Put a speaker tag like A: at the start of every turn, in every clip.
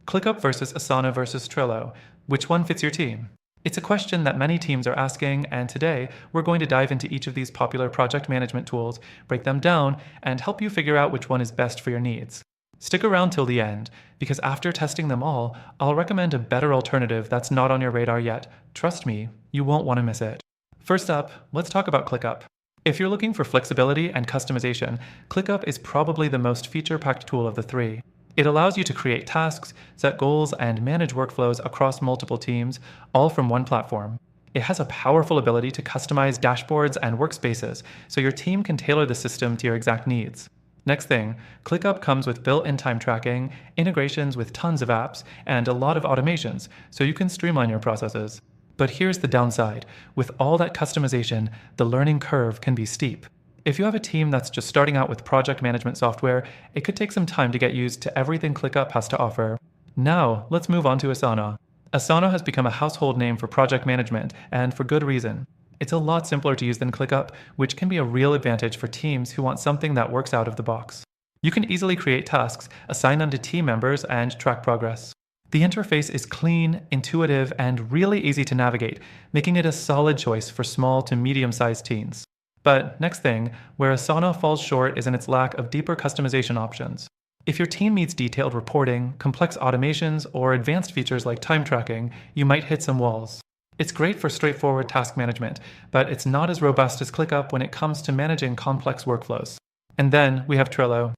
A: ClickUp versus Asana versus Trello. Which one fits your team? It's a question that many teams are asking, and today we're going to dive into each of these popular project management tools, break them down, and help you figure out which one is best for your needs. Stick around till the end, because after testing them all, I'll recommend a better alternative that's not on your radar yet. Trust me, you won't want to miss it. First up, let's talk about ClickUp. If you're looking for flexibility and customization, ClickUp is probably the most feature-packed tool of the three. It allows you to create tasks, set goals, and manage workflows across multiple teams, all from one platform. It has a powerful ability to customize dashboards and workspaces, so your team can tailor the system to your exact needs. Next thing, ClickUp comes with built-in time tracking, integrations with tons of apps, and a lot of automations, so you can streamline your processes. But here's the downside. With all that customization, the learning curve can be steep. If you have a team that's just starting out with project management software, it could take some time to get used to everything ClickUp has to offer. Now, let's move on to Asana. Asana has become a household name for project management, and for good reason. It's a lot simpler to use than ClickUp, which can be a real advantage for teams who want something that works out of the box. You can easily create tasks, assign them to team members, and track progress. The interface is clean, intuitive, and really easy to navigate, making it a solid choice for small to medium-sized teams. But next thing, where Asana falls short is in its lack of deeper customization options. If your team needs detailed reporting, complex automations, or advanced features like time tracking, you might hit some walls. It's great for straightforward task management, but it's not as robust as ClickUp when it comes to managing complex workflows. And then we have Trello.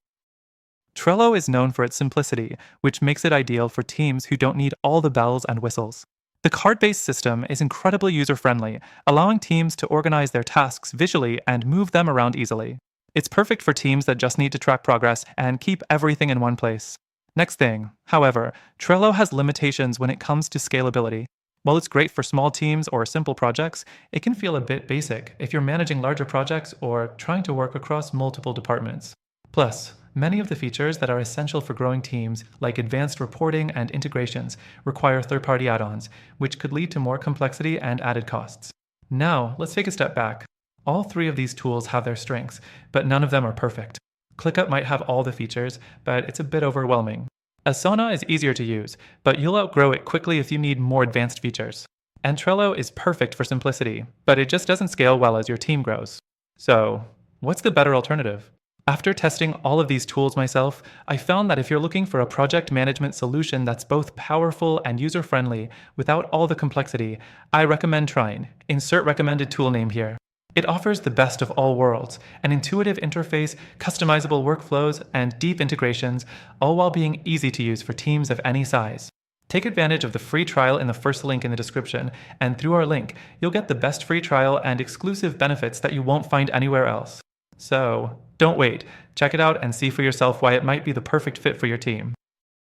A: Trello is known for its simplicity, which makes it ideal for teams who don't need all the bells and whistles. The card-based system is incredibly user-friendly, allowing teams to organize their tasks visually and move them around easily. It's perfect for teams that just need to track progress and keep everything in one place. Next thing, however, Trello has limitations when it comes to scalability. While it's great for small teams or simple projects, it can feel a bit basic if you're managing larger projects or trying to work across multiple departments. Plus, many of the features that are essential for growing teams, like advanced reporting and integrations, require third-party add-ons, which could lead to more complexity and added costs. Now, let's take a step back. All three of these tools have their strengths, but none of them are perfect. ClickUp might have all the features, but it's a bit overwhelming. Asana is easier to use, but you'll outgrow it quickly if you need more advanced features. And Trello is perfect for simplicity, but it just doesn't scale well as your team grows. So, what's the better alternative? After testing all of these tools myself, I found that if you're looking for a project management solution that's both powerful and user-friendly without all the complexity, I recommend trying. Insert recommended tool name here. It offers the best of all worlds, an intuitive interface, customizable workflows, and deep integrations, all while being easy to use for teams of any size. Take advantage of the free trial in the first link in the description, and through our link, you'll get the best free trial and exclusive benefits that you won't find anywhere else. So, don't wait. Check it out and see for yourself why it might be the perfect fit for your team.